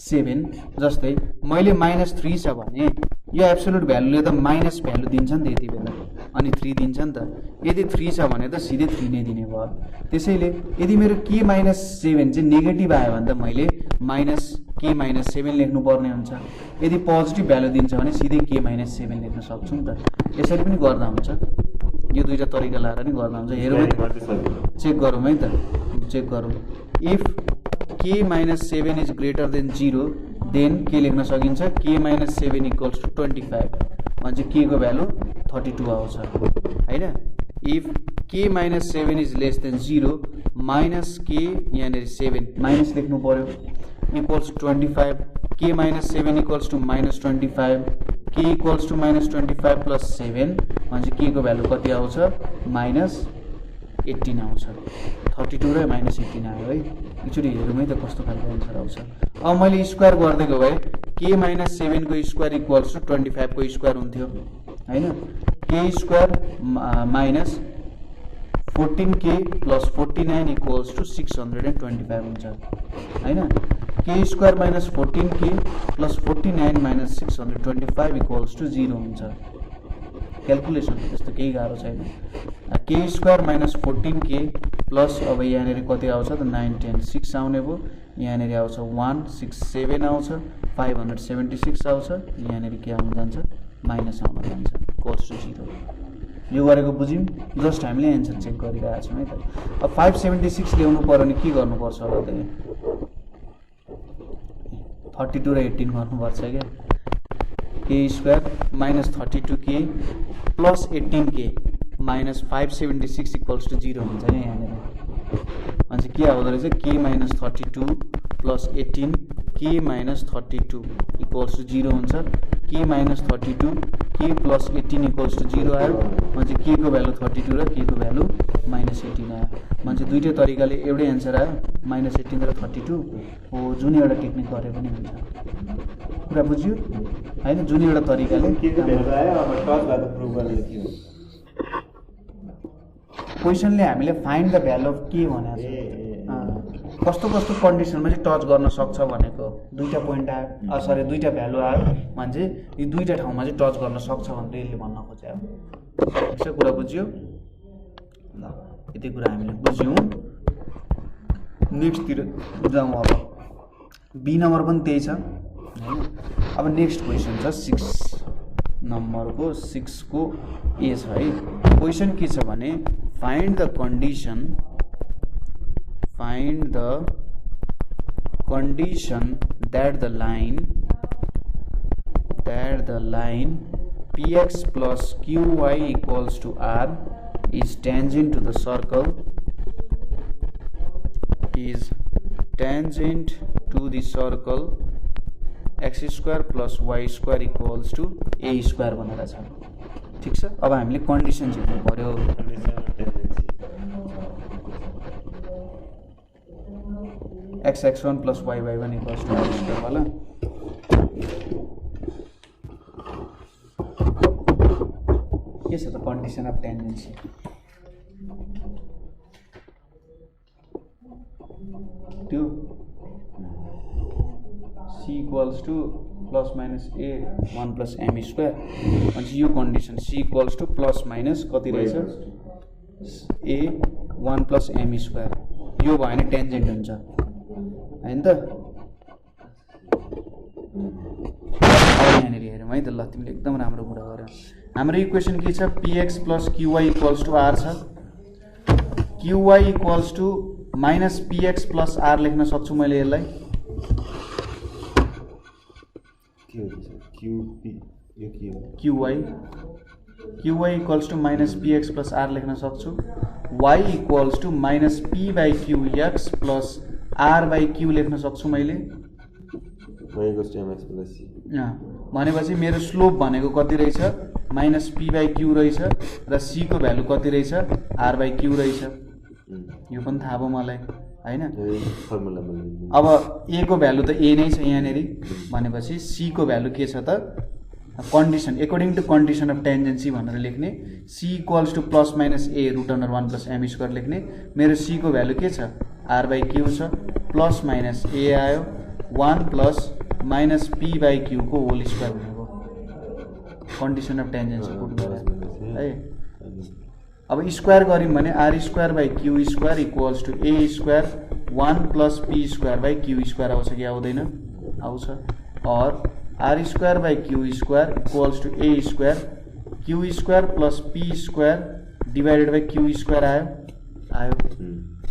7 जस्तै मैले -3 छ भने यो एब्सोल्युट भ्यालुले त माइनस भ्यालु दिन्छ नि त यति बेला अनि 3 दिन्छ नि त यदि 3 छ भने त सिधै 3 नै दिने भयो त्यसैले यदि मेरो के माइनस 7 चाहिँ नेगेटिभ आयो भने त मैले माइनस के माइनस 7 लेख्नु पर्ने हुन्छ यदि पोजिटिभ भ्यालु दिन्छ भने सिधै के माइनस 7 लेख्न सक्छु नि त यसरी पनि गर्दा हुन्छ यो दुईटा तरिका लगाएर नि गर्दा हुन्छ हेरौँ है त चेक गरौँ है त चेक गरौँ if k minus 7 is greater than 0 then k लेख्न सकिन्छ के माइनस 7 इक्वल्स टु 25 भने चाहिँ के को भ्यालु 32 आउँछ होइन if k minus 7 is less than 0 minus के यहाँनिर 7 माइनस लेख्नु पर्यो इक्वल्स टु 25 के माइनस 7 इक्वल्स टु माइनस 25 के इक्वल्स टु माइनस 25 प्लस 7 भने चाहिँ के को भ्यालु कति आउँछ माइनस 18 आउँछ 32 र माइनस 18 आयो है एकचोटि हेरौँ है त कस्तो खालको एन्सर आउँछ अब मैले स्क्वायर गर्दै गएँ के माइनस 7 को स्क्वायर इक्वल्स टु 25 को स्क्वायर हुन्थ्यो होइन k square minus 14k plus 49 equals to 625 हुन्छ होइन k square minus 14k plus 49 minus 625 equals to 0 हुन्छ क्यालकुलेसन त्यस्तो केही गाह्रो छैन के स्क्वायर माइनस 14k प्लस अब यहाँनिर कति आउँछ त 9 10 6 आउने भयो यहाँनिर आउँछ 167 आउँछ 576 आउँछ यहाँनिर के आउन जान्छ माइनस आउन जान्छ इक्वल्स टु 0 यो गरेको बुझ्यौँ जस्ट हामीले एन्सर चेक गरिरहेको छौँ है त अब 576 ल्याउनु पर्यो भने के गर्नुपर्छ होला त 32 र 18 गर्नुपर्छ क्या k square minus 32k plus 18k minus 576 equals to 0 हुन्छ नि यहाँनिर अनि के आउँदो रहेछ के माइनस 32 प्लस 18 के माइनस 32 इक्वल्स टु 0 हुन्छ के माइनस 32 के प्लस 18 इक्वल्स टु 0 आयो भने चाहिँ के को भ्यालु 32 र के को भ्यालु माइनस 18 आयो भने चाहिँ दुईटै तरिकाले एउटै एन्सर आयो माइनस 18 र 32 हो जुन एउटा टेक्निक गरे पनि हुन्छ कुरा बुझ्यो होइन जुन एउटा तरिकाले क्वेसनले हामीले फाइन्ड द भ्यालु अफ के भनेको छ कस्तो कस्तो कन्डिसनमा चाहिँ टच गर्न सक्छ भनेको दुईटा पोइन्ट आयो सरी दुईटा भ्यालु आयो भने चाहिँ यी दुईटा ठाउँमा चाहिँ टच गर्न सक्छ भनेर यसले भन्न खोज्यो यसो कुरा बुझ्यो ल यति कुरा हामीले बुझ्यौँ नेक्स्टतिर जाउँ अब बी नम्बर पनि त्यही छ हैन अब नेक्स्ट क्वेसन छ 6 नम्बरको 6 को ए छ है क्वेसन के छ भने find the condition that the line px plus qy equals to r is tangent to the circle x square plus y square equals to a square भनेर छ ठीक छ अब हामीले कन्डिसन झिक्नु पर्यो x1 plus y1 equals to y square वाला के छ त कन्डिसन अफ टेन्जेन्सी त्यो c equals to plus minus a 1 plus m square अनि यो condition c equals to plus minus कति रहेछ a 1 plus m square यो भयो भने टेन्जेन्ट हुन्छ हैन त यहाँनिर हेरौँ है त ल तिमीले एकदम राम्रो कुरा गर्यौ हाम्रो इक्वेसन के छ px plus qy equals to r छ qy equals to minus px plus r लेख्न सक्छु मैले यसलाई के हो qp यो के हो qy qy equals to minus px plus r लेख्न सक्छु y equals to minus p by qx plus r by q लेख्न सक्छु मैले y equals to mx plus c भनेपछि मेरो स्लोप भनेको कति रहेछ माइनस p बाई q रहेछ र c को भ्यालु कति रहेछ r बाई q रहेछ यो पनि थाहा भयो मलाई हैन फर्मुला अब a को भ्यालु त a नै छ यहाँनेरि भनेपछि c को भ्यालु के छ त condition according to condition of tangency भनेर लेख्ने c equals to plus minus a root under 1 plus m square लेख्ने मेरो c को भ्यालु के छ r बाई q छ प्लस माइनस a आयो 1 plus minus p by q को होल स्क्वायर भनेको कन्डिसन अफ टेन्जेन्सी पुट गरेर है अब स्क्वायर गर्यौं भने r square by q square equals to a square 1 plus p square by q square आउँछ कि आउँदैन आउँछ और r square by q square equals to a square q square plus p square divided by q square आयो आयो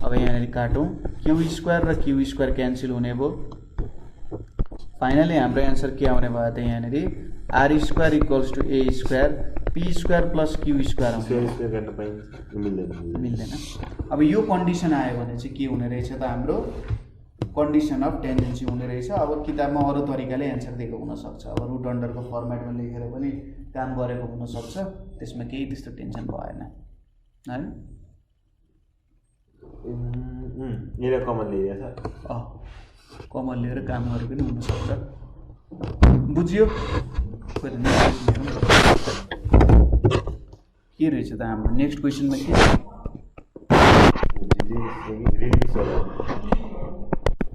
अब यहाँनिर काटौं q स्क्वायर र q स्क्वायर क्यान्सल हुने भयो फाइनली हाम्रो आन्सर के आउने भयो त यहाँनिर r square equals to a square p square plus q square आउँछ मिल्दैन अब यो कन्डिसन आयो भने चाहिँ के हुने रहेछ त हाम्रो कन्डिसन अफ टेन्जेन्सी हुने रहेछ अब किताबमा अरु तरिकाले एन्सर दिएको हुन सक्छ अब रुट अन्डरको फर्मेटमा लेखेर पनि काम गरेको हुन सक्छ त्यसमा केही त्यस्तो टेन्सन भएन हैन यहाँ कमन लिएर छ कमन लिएर काम गरे पनि हुन सक्छ बुझियो के रहेछ त हाम्रो नेक्स्ट क्वेशनमा के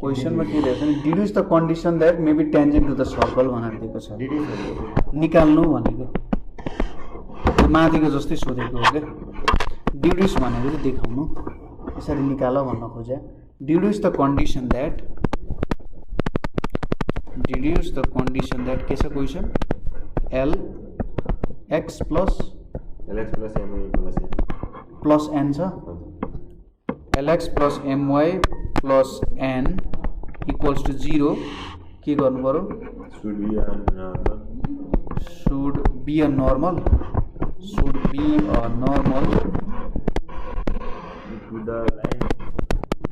क्वेशनमा के रहेछ नि deduce the condition that may be tangent to the circle भनेर दिएको छ निकाल्नु भनेको माथिको जस्तै सोधेको हो के डिड्युस भनेको चाहिँ देखाउनु यसरी निकाल भन्न खोजे डिड्युस द कन्डिसन दैट के छ question l x plus plus n छ lx plus my plus n equals to 0 के गर्नु पर्यो should be a normal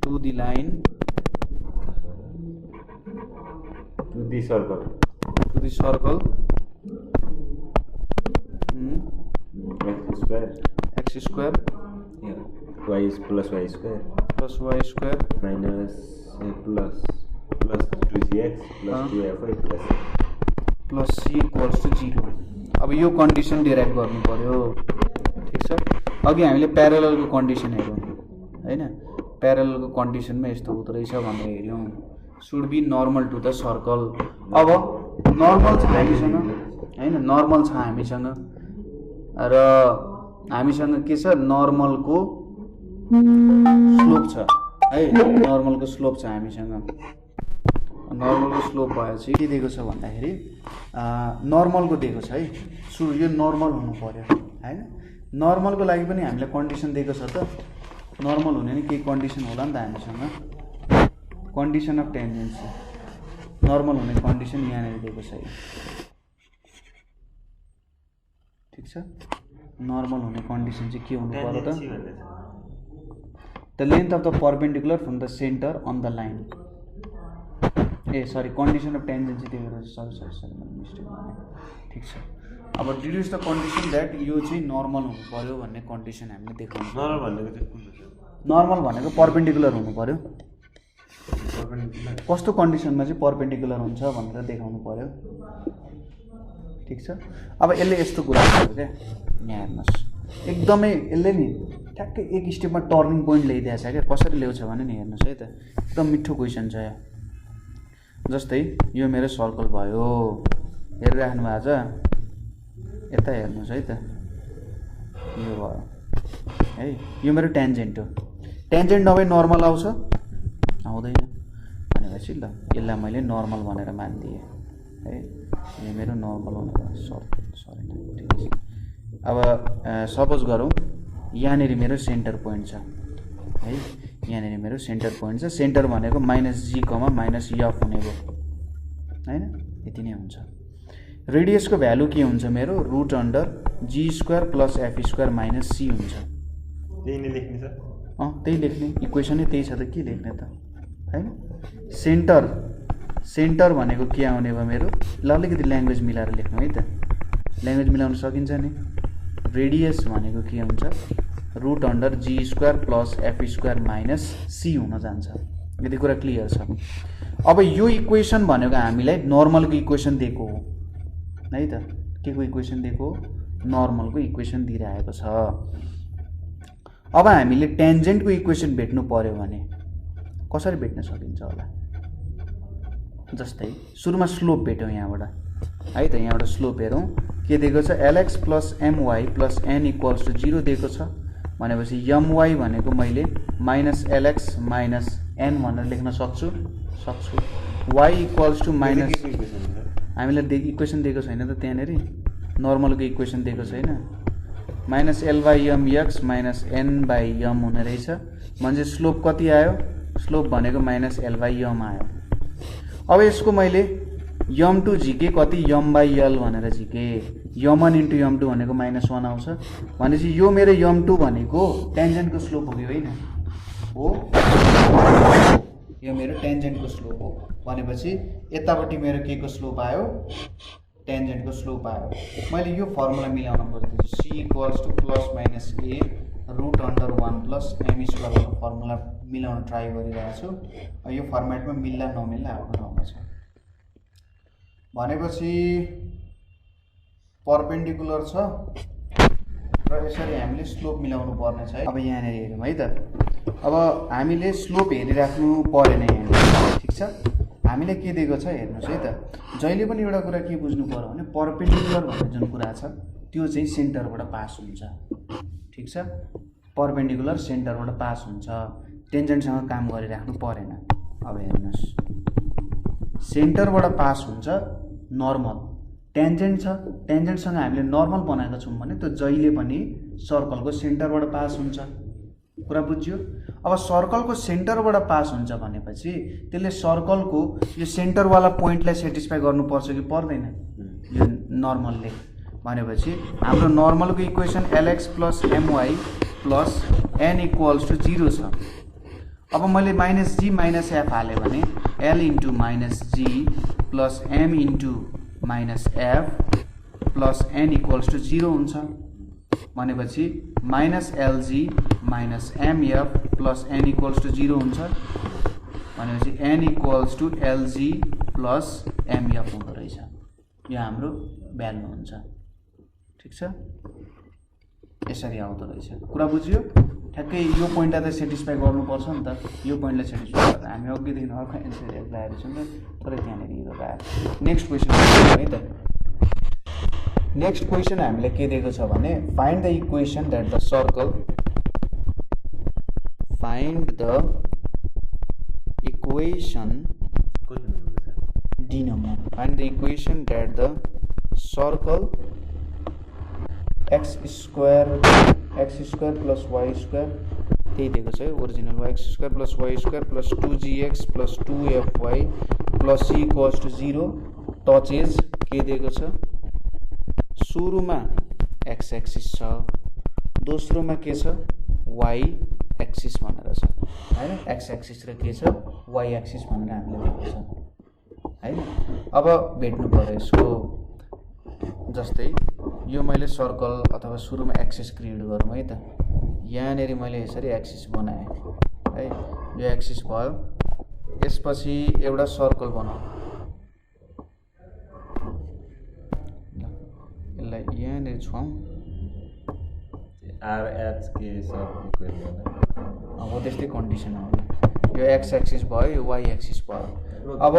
to the line to the circle x square y is plus y square minus plus 2cx plus 2fy plus c equals to 0 अब यो condition derive गर्नु पर्यो ठीक छ अघि हामीले प्यारेललको कन्डिसन हेर्यौं हैन प्यारेललको कन्डिसनमा यस्तो हुँदो रहेछ भनेर हेर्यौं should be normal to the circle अब नर्मल छ हामीसँग हैन नर्मल छ हामीसँग र हामीसँग के छ नर्मलको स्लोप छ है नर्मलको स्लोप छ हामीसँग नर्मलको स्लोप भएपछि के दिएको छ भन्दाखेरि नर्मलको दिएको छ है सो यो नर्मल हुनु पर्यो हैन नर्मलको लागि पनि हामीलाई कन्डिसन दिएको छ त नर्मल हुने नि के कन्डिसन होला नि त हामीसँग कन्डिसन अफ टेन्जेन्सी नर्मल हुने कन्डिसन यहाँनिर दिएको छ ठीक छ नर्मल हुने कन्डिसन चाहिँ के हुनु पर्यो त the length of the perpendicular from the center on the line condition of tangency sorry mistake ठीक छ अब डिड्युस द कन्डिसन दैट यो चाहिँ नर्मल हुनु पर्यो भन्ने कन्डिसन हामीले देखाउनु नर्मल भनेको परपेन्डिकुलर हुनु पर्यो कस्तो कन्डिसनमा चाहिँ परपेन्डिकुलर हुन्छ भनेर देखाउनु पर्यो ठीक छ अब यसले यस्तो कुरा गर्छ के यहाँ हेर्नुस् एकदमै यसले नि ठ्याक्कै एक स्टेपमा टर्निङ पोइन्ट ल्याइदिएको छ क्या कसरी ल्याउँछ भने नि हेर्नुस् है त एकदम मिठो क्वेशन छ यहाँ जस्तै यो मेरो सर्कल भयो हेरिराख्नु भएको छ यता हेर्नुस् है त यो भयो है यो मेरो ट्यान्जेन्ट हो ट्यान्जेन्ट नभए नर्मल आउँछ आउँदैन भनेपछि ल यसलाई मैले नर्मल भनेर मानिदिएँ है यो मेरो नर्मल हुनु सरी अब सपोज गरौँ यहाँनिर मेरो सेन्टर पोइन्ट छ है यहाँनिर मेरो सेन्टर पोइन्ट छ सेन्टर भनेको -g, -f हुने भयो हैन यति नै हुन्छ रेडियसको भ्यालु के हुन्छ मेरो root under g square plus f square minus c हुन्छ। त्यही नै लेख्ने छ। त्यही लेख्ने, इक्वेसनै त्यही छ त के लेख्ने त हैन। सेन्टर भनेको के आउने भयो मेरो, ल अलिकति ल्याङ्ग्वेज मिलाएर लेख्नु है त, ल्याङ्ग्वेज मिलाउन सकिन्छ नि। रेडियस भनेको के हुन्छ root under g square plus f square minus c हुन जान्छ। यति कुरा क्लियर छ। अब यो इक्वेसन भनेको हामीलाई नर्मलको इक्वेसन दिएको हो है त, के को इक्वेसन दिएको हो, नर्मलको इक्वेसन दिइरहेको छ। अब हामीले टेन्जेन्टको इक्वेसन भेट्नु पर्यो भने कसरी भेट्न सकिन्छ होला, जस्तै सुरुमा स्लोप भेट्यौँ यहाँबाट है त, यहाँबाट स्लोप हेरौँ के दिएको छ l x plus MY plus n equals to 0 दिएको छ भनेपछि एमवाई भनेको मैले माइनस एलएक्स माइनस एन भनेर लेख्न सक्छु वाई इक्वल्स टु माइनस, हामीलाई इक्वेसन दिएको छैन त त्यहाँनिर, नर्मलको इक्वेसन दिएको छैन, minus l by m x minus n by m हुने रहेछ भने स्लोप कति आयो, स्लोप भनेको माइनस एल बाई एम आयो। अब यसको मैले यम टू झिके कति यम बाई एल भनेर झिके, यम1 इन्टु यम2 भनेको -1 आउँछ भनेपछि यो मेरो यम2 भनेको टेन्जेन्टको स्लोप हो कि होइन हो, यो मेरो टेन्जेन्टको स्लोप हो भनेपछि यतापट्टि मेरो के को स्लोप आयो, टेन्जेन्टको स्लोप आयो। मैले यो फर्मुला मिलाउन खोज्दैछु c equals to plus minus a root under 1 plus m स्क्वायरको फर्मुला मिलाउन ट्राई गरिरहेको छु। यो फर्मेटमा मिल्ला नमिल्ला आफ्नो ठाउँमा छ भनेपछि पर्पेन्डिकुलर छ र यसरी हामीले स्लोप मिलाउनु पर्ने छ है। अब यहाँनिर हेरौँ है त, अब हामीले स्लोप हेरिराख्नु परेन यहाँ, ठिक छ। हामीले के दिएको छ हेर्नुहोस् है त, जहिले पनि एउटा कुरा के बुझ्नु पर्यो भने पर्पेन्डिकुलर भन्ने जुन कुरा छ त्यो चाहिँ सेन्टरबाट पास हुन्छ, ठिक छ। पर्पेन्डिकुलर सेन्टरबाट पास हुन्छ, टेन्जेन्टसँग काम गरिराख्नु परेन। अब हेर्नुहोस् सेन्टरबाट पास हुन्छ नर्मल, टेन्जेन्ट छ, टेन्जेन्टसँग हामीले नर्मल बनाएका छौँ भने त्यो जहिले पनि सर्कलको सेन्टरबाट पास हुन्छ, कुरा बुझ्यो। अब सर्कलको सेन्टरबाट पास हुन्छ भनेपछि त्यसले सर्कलको यो सेन्टरवाला पोइन्टलाई सेटिस्फाई गर्नुपर्छ कि पर्दैन, यो नर्मलले भनेपछि हाम्रो नर्मलको equation lx plus MY plus n equals to 0 छ। अब मैले माइनस जी माइनस एफ हालेँ भने l into minus g plus m into minus f plus n equals to 0 हुन्छ भनेपछि minus l g minus m f plus n equals to 0 हुन्छ भनेपछि n equals to l g plus m f हुँदो रहेछ। यो हाम्रो भ्यालु हुन्छ, ठिक छ। यसरी आउँदो रहेछ, कुरा बुझ्यो। ठ्याक्कै यो पोइन्टलाई त सेटिस्फाई गर्नुपर्छ नि त, यो पोइन्टलाई सेटिस्फाई गर्दा हामी अघिदेखि अर्को एन्सर लगाएर छौँ नि त, तर त्यहाँनिर हिरो आयो। नेक्स्ट क्वेसन है त, नेक्स्ट क्वेसन हामीलाई के दिएको छ भने find the equation that the circle, find the equation D number, find the equation that the circle x square plus y square, त्यही दिएको छ है original, x square plus y square plus 2gx plus 2fy plus c equals to 0 touches के दिएको छ, सुरुमा x axis छ, दोस्रोमा के छ वाई एक्सिस भनेर छ हैन, एक्स एक्सिस र के छ वाई एक्सिस भनेर हामीले दिएको छ हैन। अब भेट्नु पर्यो यसको, जस्तै यो मैले सर्कल अथवा सुरुमा एक्सिस क्रिएट गरौँ है त, यहाँनिर मैले यसरी एक्सिस बनाएँ है, यो एक्सिस भयो, यसपछि एउटा सर्कल बनाऊ, यसलाई यहाँनिर छुवाउँ, अब त्यस्तै कन्डिसन हो, यो एक्स एक्सिस भयो, यो वाई एक्सिस भयो। अब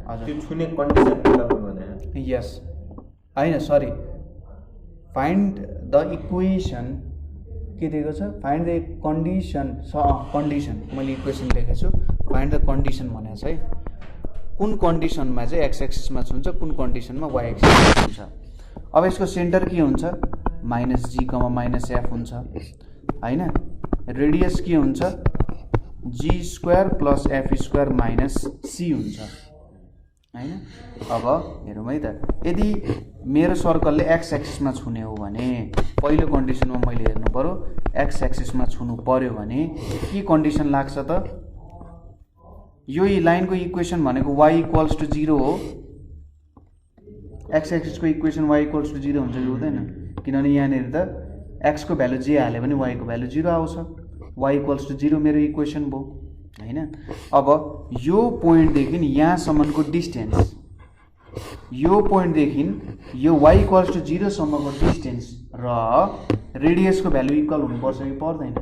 हजुर छुने कन्डिसन यस होइन सरी, फाइन्ड द इक्वेसन के दिएको छ, फाइन्ड द कन्डिसन, कन्डिसन मैले इक्वेसन लेखेको छु, फाइन्ड द कन्डिसन भनेको छ है, कुन कन्डिसनमा चाहिँ एक्स एक्सिसमा छुन्छ, कुन कन्डिसनमा वाई एक्सिसमा छुन्छ। अब यसको सेन्टर के हुन्छ minus g comma minus f हुन्छ हैन, रेडियस के हुन्छ g square plus f square minus c हुन्छ हैन। अब हेरौँ है त, यदि मेरो सर्कलले एक्स एक्सिसमा छुने हो भने पहिलो कन्डिसनमा मैले हेर्नु पर्यो एक्स एक्सिसमा छुनु पर्यो भने के कन्डिसन लाग्छ त, यो लाइनको इक्वेसन भनेको y इक्वल्स टु 0 हो। एक्स एक्सिसको इक्वेसन y इक्वल्स टु 0 हुन्छ कि हुँदैन, किनभने यहाँनिर त x को भ्यालु जे हाल्यो भने y को भ्यालु 0 आउँछ। y इक्वल्स टु 0 मेरो इक्वेसन भयो हैन। अब यो पोइन्टदेखि यहाँसम्मको डिस्टेन्स, यो पोइन्टदेखि यो y इक्वल्स टु 0 सम्मको डिस्टेन्स र रेडियसको भ्यालु इक्वल हुनुपर्छ कि पर्दैन,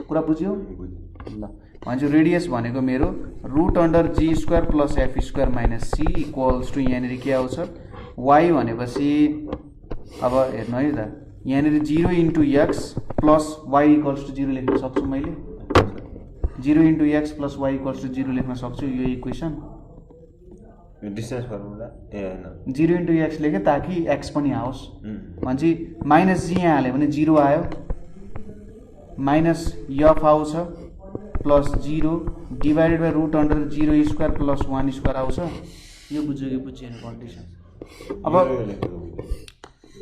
कुरा बुझ्यो ल। भनेपछि रेडियस भनेको मेरो √g² plus f² minus c equals to यहाँनिर के आउँछ y भनेपछि अब हेर्नु है त, यहाँनिर 0 into x plus y equals to 0 लेख्न सक्छु मैले, 0 into x plus y equals to 0 लेख्न सक्छु यो इक्वेसन। डिस्टेन्स फर्मुला ए हैन, 0 इन्टु x लेखेँ ताकि x पनि आओस्। भनेपछि माइनस g यहाँ हाल्यो भने 0 आयो, माइनस f आउँछ प्लस 0 डिभाइडेड बाई √0² प्लस 1² आउँछ। यो बुझ्यो कि बुझिएन कन्डिसन। अब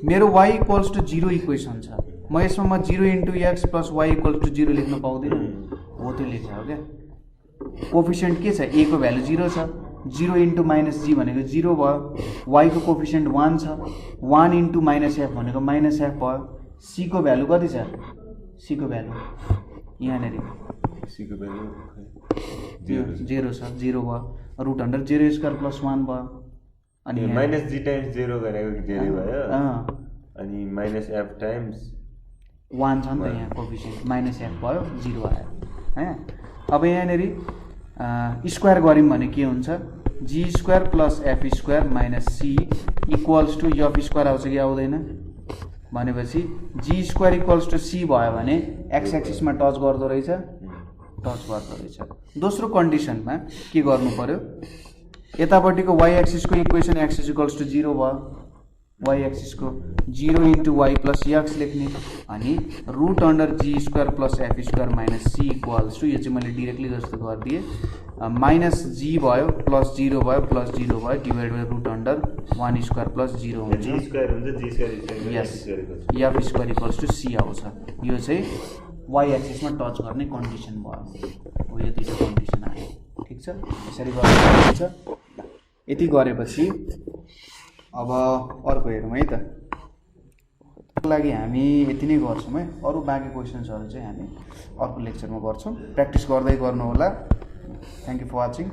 मेरो y इक्वल्स टु 0 इक्वेसन छ, म यसमा 0 into x plus y equals to 0 लेख्न पाउँदिनँ, हो त्यो लेख्छ हो क्या। कोफिसियन्ट के छ, a को भ्यालु 0 छ, 0 इन्टु माइनस g भनेको 0 भयो, y को कोफिसियन्ट 1 छ, 1 इन्टु माइनस f भनेको माइनस f भयो, c को भ्यालु कति छ, c को भ्यालु यहाँनिर c को भ्यालु 0 छ, 0 भयो, √0² प्लस 1 भयो, अनि माइनस g टाइम्स 0 गरेको 0 भयो, अनि माइनस f टाइम्स 1 छ नि त यहाँ कोफिसियन्ट, माइनस f भयो 0 आयो हैन। अब यहाँनिर स्क्वायर गऱ्यौँ भने के हुन्छ, g² plus f² minus c equals to f² आउँछ कि आउँदैन, भनेपछि g² इक्वल्स टु c भयो भने एक्स एक्सिसमा टच गर्दो रहेछ, टच गर्दो रहेछ। दोस्रो कन्डिसनमा के गर्नु पर्यो, यतापट्टिको y एक्सिसको इक्वेसन x इक्वल्स टु 0 भयो, y एक्सिसको 0 इन्टु y प्लस x लेख्ने, अनि √g² plus f² minus c equals to, यो चाहिँ मैले डिरेक्टली जस्तो गरिदिएँ, माइनस g भयो प्लस 0 भयो प्लस 0 भयो डिभाइड बाई √1² प्लस 0 हुन्छ, g² हुन्छ, यस f² इक्वल्स टु c आउँछ। यो चाहिँ y एक्सिसमा टच गर्ने कन्डिसन भयो, हो यो दुईवटा कन्डिसन आयो, ठिक छ। यसरी गर्नुहुन्छ। यति गरेपछि अब अर्को हेरौँ है त, लागि हामी यति नै गर्छौँ है, अरू बाँकी क्वेसन्सहरू चाहिँ हामी अर्को लेक्चरमा गर्छौँ। प्र्याक्टिस गर्दै गर्नु होला। Thank you for watching.